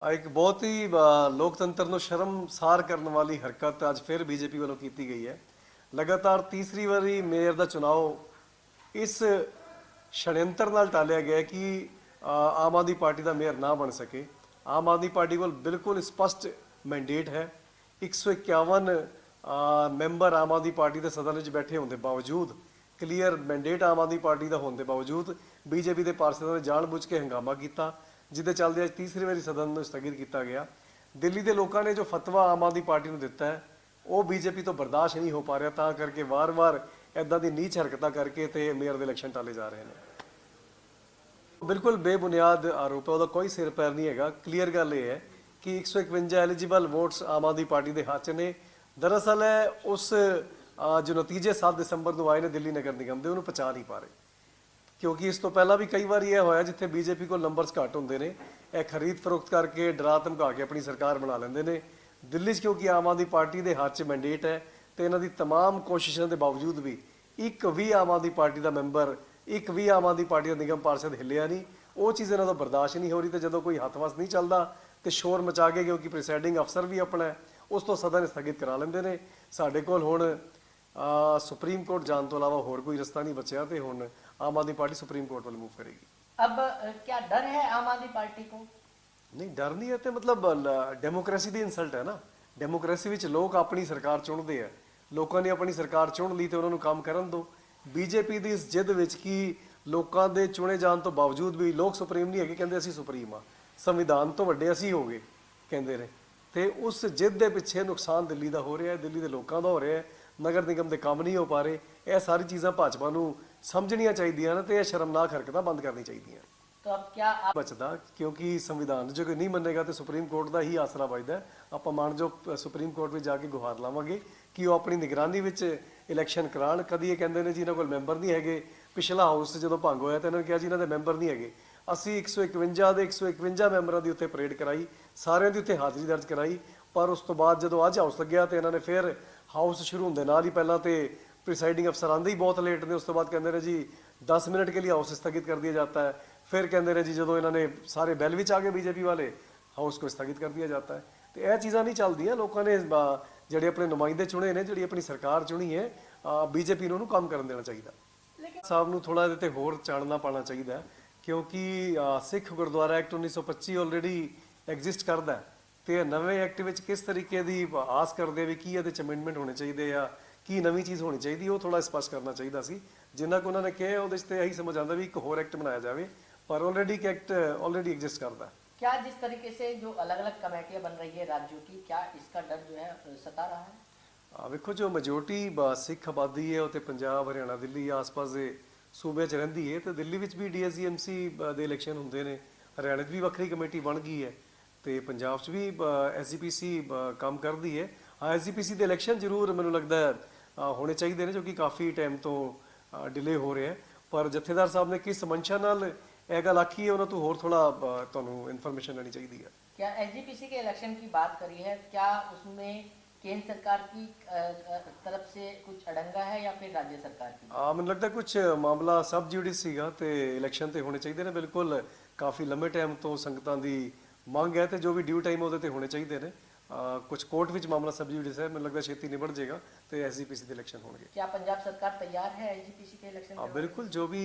एक बहुत ही लोकतंत्र ਨੂੰ ਸ਼ਰਮਸਾਰ ਕਰਨ ਵਾਲੀ ਹਰਕਤ ਅੱਜ ਫਿਰ ਬੀਜੇਪੀ ਵੱਲੋਂ ਕੀਤੀ ਗਈ ਹੈ। ਲਗਾਤਾਰ ਤੀਸਰੀ ਵਾਰੀ ਮੇਅਰ ਦਾ ਚੁਣਾਵ ਇਸ षड्यंत्र ਨਾਲ ਟਾਲਿਆ ਗਿਆ ਕਿ ਆਮ ਆਦਮੀ ਪਾਰਟੀ ਦਾ ਮੇਅਰ ਨਾ ਬਣ ਸਕੇ। ਆਮ ਆਦਮੀ ਪਾਰਟੀ ਕੋਲ ਬਿਲਕੁਲ ਸਪਸ਼ਟ ਮੈਂਡੇਟ ਹੈ। 151 ਮੈਂਬਰ ਆਮ ਆਦਮੀ ਪਾਰਟੀ ਦੇ ਸਦਨ ਵਿੱਚ ਬੈਠੇ ਹੋਣ ਦੇ ਬਾਵਜੂਦ, clear mandate Aam Aadmi party ਦਾ ਹੋਣ ਦੇ ਬਾਵਜੂਦ ਬੀਜੇਪੀ ਦੇ ਪਾਰਸ਼ਦਾਂ ਨੇ ਜਾਣਬੁੱਝ ਕੇ ਹੰਗਾਮਾ ਕੀਤਾ, ਜਿਹਦੇ ਚੱਲਦੇ ਅੱਜ ਤੀਸਰੀ ਵਾਰੀ ਸਦਨ ਨੂੰ ਸਥਗਿਤ ਕੀਤਾ ਗਿਆ। ਦਿੱਲੀ ਦੇ ਲੋਕਾਂ ਨੇ ਜੋ ਫਤਵਾ ਆਮ ਆਦਮੀ ਪਾਰਟੀ ਨੂੰ ਦਿੱਤਾ ਹੈ ਉਹ ਬੀਜੇਪੀ ਤੋਂ ਬਰਦਾਸ਼ਤ ਨਹੀਂ ਹੋ ਪਾ ਰਿਹਾ, ਤਾਂ ਕਰਕੇ ਵਾਰ-ਵਾਰ ਇੱਦਾਂ ਦੀ ਨੀਚ ਹਰਕਤਾਂ ਕਰਕੇ ਤੇ ਮੇਅਰ ਦੇ ਇਲੈਕਸ਼ਨ ਟਾਲੇ ਜਾ ਰਹੇ ਨੇ। ਬਿਲਕੁਲ ਬੇਬੁਨਿਆਦ ਆਰੋਪ ਹੈ, ਉਹਦਾ ਕੋਈ ਸਿਰ ਪੈਰ ਨਹੀਂ ਹੈਗਾ। ਕਲੀਅਰ ਗੱਲ ਇਹ ਹੈ ਕਿ 151 eligible votes Aam Aadmi party ਦੇ ਹੱਥ 'ਚ ਨੇ। ਦਰਅਸਲ ਹੈ ਉਸ ਜੋ ਨਤੀਜੇ 7 ਦਸੰਬਰ ਨੂੰ ਆਏ ਨੇ ਦਿੱਲੀ ਨਗਰ ਨਿਗਮ ਦੇ, ਉਹਨੂੰ ਪਹੁੰਚਾ ਨਹੀਂ ਪਾ ਰਹੇ, ਕਿਉਂਕਿ ਇਸ ਤੋਂ ਪਹਿਲਾਂ ਵੀ ਕਈ ਵਾਰੀ ਇਹ ਹੋਇਆ ਜਿੱਥੇ ਬੀਜੇਪੀ ਕੋਲ ਨੰਬਰਸ ਘੱਟ ਹੁੰਦੇ ਨੇ, ਇਹ ਖਰੀਦ ਫਰੋਖਤ ਕਰਕੇ ਡਰਾ ਧਮਕਾ ਕੇ ਆਪਣੀ ਸਰਕਾਰ ਬਣਾ ਲੈਂਦੇ ਨੇ। ਦਿੱਲੀ 'ਚ ਕਿਉਂਕਿ ਆਮ ਆਦਮੀ ਪਾਰਟੀ ਦੇ ਹੱਥ 'ਚ ਮੈਂਡੇਟ ਹੈ ਤੇ ਇਹਨਾਂ ਦੀ तमाम ਕੋਸ਼ਿਸ਼ਾਂ ਦੇ ਬਾਵਜੂਦ ਵੀ ਇੱਕ ਵੀ ਆਮ ਆਦਮੀ ਪਾਰਟੀ ਦਾ ਮੈਂਬਰ, ਇੱਕ ਵੀ ਆਮ ਆਦਮੀ ਪਾਰਟੀ ਦਾ ਨਿਗਮ ਪਾਰਸ਼ਦ ਹਿੱਲਿਆ ਨਹੀਂ। ਉਹ ਚੀਜ਼ ਇਹਨਾਂ ਤੋਂ ਬਰਦਾਸ਼ਤ ਨਹੀਂ ਹੋ ਰਹੀ ਤੇ ਜਦੋਂ ਕੋਈ ਹੱਥ ਵਸ ਨਹੀਂ ਚੱਲਦਾ ਤੇ ਸ਼ੋਰ ਮਚਾ ਕੇ, ਕਿਉਂਕਿ ਪ੍ਰੀਸਾਈਡਿੰਗ ਅਫਸਰ ਵੀ ਆਪਣਾ ਉਸ ਤੋਂ ਸਦਨ ਸਥਗਿਤ ਕਰਾ ਲੈਂਦੇ ਨੇ। ਸਾਡੇ ਕੋਲ ਹੁਣ ਸੁਪਰੀਮ ਕੋਰਟ ਜਾਣ ਤੋਂ ਇਲਾਵਾ ਹੋਰ ਕੋਈ ਰਸਤਾ ਨਹੀਂ ਬਚਿਆ ਤੇ ਹੁਣ आम आदमी पार्टी सुप्रीम कोर्ट वाले मूव करेगी। अब क्या डर है आम आदमी पार्टी को? नहीं, डर नहीं है तो मतलब डेमोक्रेसी की इंसल्ट है ना। डेमोक्रेसी विच लोग अपनी सरकार चुनते हैं, लोगों ने अपनी सरकार चुन ली तो उन्होंने काम करन दो। बीजेपी की इस जिद विच कि लोगों के चुने जाने तो बावजूद भी लोग सुप्रीम नहीं है, कहते असी सुप्रीम हाँ, संविधान तो वड्डे असी हो गए कहते ने। तो उस जिद के पिछे नुकसान दिल्ली का हो रहा है, दिल्ली के लोगों का हो रहा है, नगर निगम के काम नहीं हो पा रहे। यह सारी चीज़ां भाजपा नूं समझनियां चाहिए ना, तो यह शर्मनाक हरकतां बंद करनी चाहिए। तो अब क्या बचदा, क्योंकि संविधान जो नहीं मनेगा तो सुप्रीम कोर्ट का ही आसरा बचदा। आप मान जो सुप्रीम कोर्ट में जाके गुहार लावांगे कि वो अपनी निगरानी विच इलैक्शन कराण। कदी ये कहंदे ने जी इन्हां कोल मैंबर नहीं हैगे, पिछला हाउस जो भंग होया तो इन्होंने कहा जी इन्हां दे मैंबर नहीं हैगे। असीं 151 ਦੇ 151 ਮੈਂਬਰਾਂ ਦੀ ਉੱਥੇ ਪਰੇਡ ਕਰਾਈ, ਸਾਰਿਆਂ ਦੀ ਉੱਥੇ ਹਾਜ਼ਰੀ ਦਰਜ ਕਰਾਈ, ਪਰ ਉਸ ਤੋਂ ਬਾਅਦ ਜਦੋਂ ਅੱਜ ਹਾਊਸ ਲੱਗਿਆ ਤੇ ਇਹਨਾਂ ਨੇ ਫਿਰ ਹਾਊਸ ਸ਼ੁਰੂ ਹੁੰਦੇ ਨਾਲ ਹੀ ਪਹਿਲਾਂ ਤੇ प्रिसाइडिंग अफसर आंदे ही बहुत लेट ने, उस तो बाद कहते हैं जी 10 मिनट के लिए हाउस स्थगित कर दिया जाता है। फिर कहते हैं जी जो इन्होंने सारे बैल भी आ गए बीजेपी वाले, हाउस को स्थगित कर दिया जाता है। तो यह चीज़ा नहीं चलदियाँ। लोगों ने जोड़े अपने नुमाइंदे चुने ने, जी अपनी सरकार चुनी है, बीजेपी ਨੂੰ काम करन देना चाहिए। साहब ਨੂੰ थोड़ा ਇਹਦੇ ਤੇ ਹੋਰ ਚਾਨਣਾ ਪਾਣਾ ਚਾਹੀਦਾ, क्योंकि Sikh Gurdwara Act 1925 already exist करता है, तो नवे एक्ट में किस तरीके की आस करते भी की ये अमेंडमेंट होने चाहिए या की नवी चीज़ होनी चाहिए, वो थोड़ा स्पष्ट करना चाहिए सी। जिन्ना को उन्होंने कहा वो यही समझ आता भी एक होर एक्ट बनाया जाए, पर ऑलरेडी एक्ट ऑलरेडी एग्जिस्ट करता है। क्या जिस तरीके से जो अलग अलग कमेटियां बन रही है राज्यों की, क्या इसका डर जो है सता रहा है? वेखो जो मेजोरिटी सिख आबादी है वो तो पंजाब, हरियाणा, दिल्ली आस पास के सूबे च रहिंदी है, तो दिल्ली में भी DSEMC के इलैक्शन होंगे ने, हरियाणा भी वक्री कमेटी बन गई है, तो पंजाब च भी SGPC काम करती है। हाँ, SGPC के इलैक्शन जरूर मैनूं लगता है होने चाहिए ने, जो कि काफ़ी टाइम तो डिले हो रहे हैं, पर जथेदार साहब ने किस मंशा नाल यह गल आखी है उन्होंने तो होर थोड़ा तुहानूं इन्फॉर्मेशन लेनी चाहिए है। क्या SGPC के इलेक्शन की बात करी है, क्या उसमें केंद्र सरकार की तरफ से कुछ अड़ंगा है या फिर राज्य सरकार की? मैनूं लगता है कुछ मामला सब जुडिस सीगा ते इलैक्शन तो होने चाहिए ने। बिल्कुल काफ़ी लंबे टाइम तो संगतां दी मंग है, तो जो भी ड्यू टाइम उहदे ते होने चाहिए ने। कुछ कोर्ट विच मामला सब जुडिस है, मैंने लगता है छेती निबड़ जाएगा तो SGPC के इलैक्शन होंगे। क्या पंजाब सरकार तैयार है SGPC के इलैक्शन? हाँ बिल्कुल, जो भी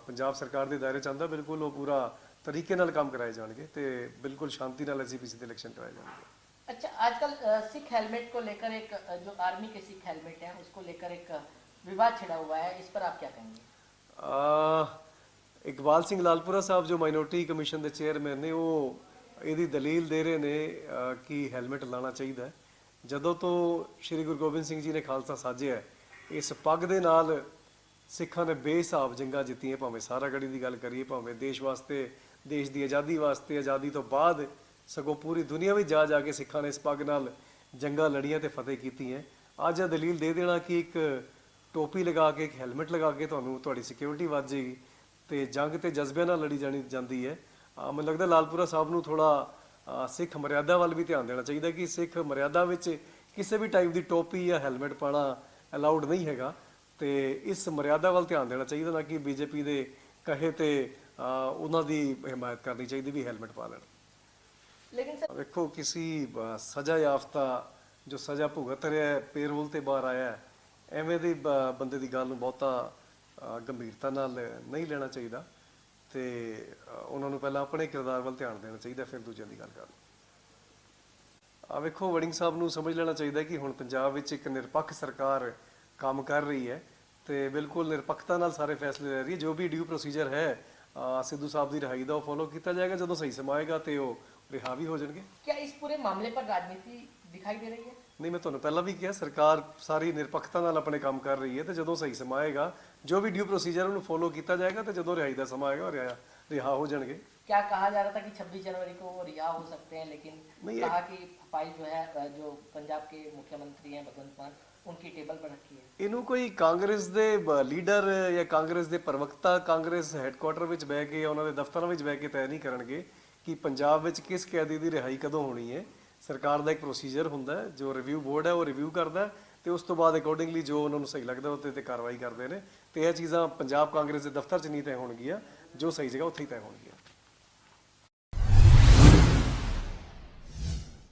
पंजाब सरकार के दायरे चाहता बिल्कुल वो पूरा तरीके नाल काम कराए जाएंगे, तो बिल्कुल शांति नाल SGPC के इलैक्शन कराए जाएंगे। अच्छा, आजकल सिख हेलमेट को लेकर एक जो आर्मी के सिख हेलमेट है उसको लेकर एक विवाद छिड़ा हुआ है, इस पर आप क्या कहेंगे? इकबाल सिंह लालपुरा साहब जो माइनॉरिटी कमीशन के चेयरमैन ने, वो ਇਹਦੀ ਦਲੀਲ ਦੇ ਰਹੇ ਨੇ ਕਿ ਹੈਲਮਟ ਲਾਣਾ ਚਾਹੀਦਾ ਹੈ। ਜਦੋਂ ਤੋਂ ਸ਼੍ਰੀ ਗੁਰੂ ਗੋਬਿੰਦ ਸਿੰਘ ਜੀ ਨੇ ਖਾਲਸਾ ਸਾਜਿਆ, ਇਸ ਪੱਗ ਦੇ ਨਾਲ ਸਿੱਖਾਂ ਨੇ ਬੇਹਿਸਾਬ ਜੰਗਾਂ ਜਿੱਤੀਆਂ, ਭਾਵੇਂ ਸਾਰਾਗੜ੍ਹੀ ਦੀ ਗੱਲ ਕਰੀਏ, ਭਾਵੇਂ ਦੇਸ਼ ਵਾਸਤੇ, ਦੇਸ਼ ਦੀ ਆਜ਼ਾਦੀ ਵਾਸਤੇ, ਆਜ਼ਾਦੀ ਤੋਂ ਬਾਅਦ ਸਗੋਂ ਪੂਰੀ ਦੁਨੀਆ ਵਿੱਚ ਜਾ ਜਾ ਕੇ ਸਿੱਖਾਂ ਨੇ ਇਸ ਪੱਗ ਨਾਲ ਜੰਗਾਂ ਲੜੀਆਂ ਤੇ ਫਤਿਹ ਕੀਤੀਆਂ। ਅੱਜ ਇਹ ਦਲੀਲ ਦੇ ਦੇਣਾ ਕਿ ਇੱਕ ਟੋਪੀ ਲਗਾ ਕੇ, ਇੱਕ ਹੈਲਮਟ ਲਗਾ ਕੇ ਤੁਹਾਨੂੰ ਤੁਹਾਡੀ ਸਿਕਿਉਰਿਟੀ ਵੱਧ ਜਾਏਗੀ ਤੇ ਜੰਗ ਤੇ ਜਜ਼ਬਿਆਂ ਨਾਲ ਲੜੀ ਜਾਣੀ ਜਾਂਦੀ ਹੈ। ਮੈਨੂੰ ਲੱਗਦਾ ਲਾਲਪੁਰਾ ਸਾਹਿਬ ਨੂੰ ਥੋੜਾ ਸਿੱਖ ਮਰਿਆਦਾ ਵੱਲ ਵੀ ਧਿਆਨ ਦੇਣਾ ਚਾਹੀਦਾ ਕਿ ਸਿੱਖ ਮਰਿਆਦਾ ਵਿੱਚ ਕਿਸੇ ਵੀ ਟਾਈਪ ਦੀ ਟੋਪੀ ਜਾਂ ਹੈਲਮਟ ਪਾਣਾ ਅਲਾਉਡ ਨਹੀਂ ਹੈਗਾ, ਤੇ ਇਸ ਮਰਿਆਦਾ ਵੱਲ ਧਿਆਨ ਦੇਣਾ ਚਾਹੀਦਾ, ਨਾ ਕਿ BJP ਦੇ ਕਹੇ ਤੇ ਉਹਨਾਂ ਦੀ ਹਮਾਇਤ ਕਰਨੀ ਚਾਹੀਦੀ ਵੀ ਹੈਲਮਟ ਪਾ ਲੈਣ। लेकिन सर ਵੇਖੋ ਕਿਸੇ ਸਜ਼ਾ ਯਾਫਤਾ ਜੋ ਸਜ਼ਾ ਭੁਗਤ ਰਿਹਾ ਹੈ ਪੇਰੋਲ ਤੇ ਬਾਹਰ ਆਇਆ ਹੈ, ਐਵੇਂ ਦੇ ਬੰਦੇ ਦੀ ਗੱਲ ਨੂੰ ਬਹੁਤਾ ਗੰਭੀਰਤਾ ਨਾਲ ਨਹੀਂ ਲੈਣਾ ਚਾਹੀਦਾ ਤੇ ਉਹਨਾਂ ਨੂੰ ਪਹਿਲਾਂ ਆਪਣੇ ਕਿਰਦਾਰ ਵੱਲ ਧਿਆਨ ਦੇਣਾ ਚਾਹੀਦਾ, ਫਿਰ ਦੂਜਿਆਂ ਦੀ ਗੱਲ ਕਰਨੀ। ਆ ਵੇਖੋ ਵੜਿੰਗ ਸਾਹਿਬ ਨੂੰ ਸਮਝ ਲੈਣਾ ਚਾਹੀਦਾ ਕਿ ਹੁਣ ਪੰਜਾਬ ਵਿੱਚ ਇੱਕ ਨਿਰਪੱਖ ਸਰਕਾਰ ਕੰਮ ਕਰ ਰਹੀ ਹੈ ਤੇ ਬਿਲਕੁਲ ਨਿਰਪੱਖਤਾ ਨਾਲ ਸਾਰੇ ਫੈਸਲੇ ਲੈ ਰਹੀ ਹੈ। ਜੋ ਵੀ ਡਿਊ ਪ੍ਰੋਸੀਜਰ ਹੈ ਸਿੱਧੂ ਸਾਹਿਬ ਦੀ ਰਿਹਾਈ ਦਾ ਉਹ ਫੋਲੋ ਕੀਤਾ ਜਾਏਗਾ। ਜਦੋਂ ਸਹੀ ਸਮਾਂ ਆਏਗਾ ਤੇ ਉਹ ਰਿਹਾ ਵੀ ਹੋ ਜਾਣਗੇ। क्या इस पूरे मामले पर राजनीति दिखाई दे रही है? ਨਹੀਂ, ਮੈਂ ਤੁਹਾਨੂੰ ਪਹਿਲਾਂ ਵੀ ਕਿਹਾ ਸਰਕਾਰ ਸਾਰੀ ਨਿਰਪੱਖਤਾ ਨਾਲ ਆਪਣੇ ਕੰਮ ਕਰ ਰਹੀ ਹੈ ਤੇ ਜਦੋਂ ਸਹੀ ਸਮਾਂ ਆਏਗਾ ਜੋ ਵੀ ਡਿਊ ਪ੍ਰੋਸੀਜਰ ਉਹਨੂੰ ਫੋਲੋ ਕੀਤਾ ਜਾਏਗਾ ਤੇ ਜਦੋਂ ਰਿਹਾਈ ਦਾ ਸਮਾਂ ਆਏਗਾ ਉਹ ਰਿਹਾ ਹੋ ਜਾਣਗੇ। क्या कहा जा रहा था कि 26 जनवरी को वो रिहा हो सकते हैं, लेकिन नहीं, कहा कि फाइल जो है जो पंजाब के मुख्यमंत्री हैं भगवंत मान उनकी टेबल पर रखी है। ਇਹਨੂੰ ਕੋਈ ਕਾਂਗਰਸ ਦੇ ਲੀਡਰ ਜਾਂ ਕਾਂਗਰਸ ਦੇ ਪ੍ਰਵਕਤਾ ਕਾਂਗਰਸ ਹੈੱਡਕੁਆਟਰ ਵਿੱਚ ਬਹਿ ਕੇ ਉਹਨਾਂ ਦੇ ਦਫ਼ਤਰਾਂ ਵਿੱਚ ਬਹਿ ਕੇ ਤੈਅ ਨਹੀਂ ਕਰਨਗੇ ਕਿ ਪੰਜਾਬ ਵਿੱਚ ਕਿਸ ਕੈਦੀ ਦੀ ਰਿਹਾਈ ਕਦੋਂ ਹੋਣੀ ਹੈ। ਸਰਕਾਰ ਦਾ ਇੱਕ ਪ੍ਰੋਸੀਜਰ ਹੁੰਦਾ ਹੈ, ਜੋ ਰਿਵਿਊ ਬੋਰਡ ਹੈ ਉਹ ਰਿਵਿਊ ਕਰਦਾ ਹੈ ਤੇ ਉਸ ਤੋਂ ਬਾਅਦ ਅਕੋਰਡਿੰਗਲੀ ਜੋ ਉਹਨਾਂ ਨੂੰ ਸਹੀ ਲੱਗਦਾ ਉਹ ਤੇ ਕਾਰਵਾਈ ਕਰਦੇ ਨੇ ਤੇ ਇਹ ਚੀਜ਼ਾਂ ਪੰਜਾਬ ਕਾਂਗਰਸ ਦੇ ਦਫ਼ਤਰ 'ਚ ਨਹੀਂ ਤੈਅ ਹੋਣਗੀਆਂ, ਜੋ ਸਹੀ ਜਗ੍ਹਾ ਉੱਥੇ ਹੀ ਤੈਅ ਹੋਣਗੀਆਂ।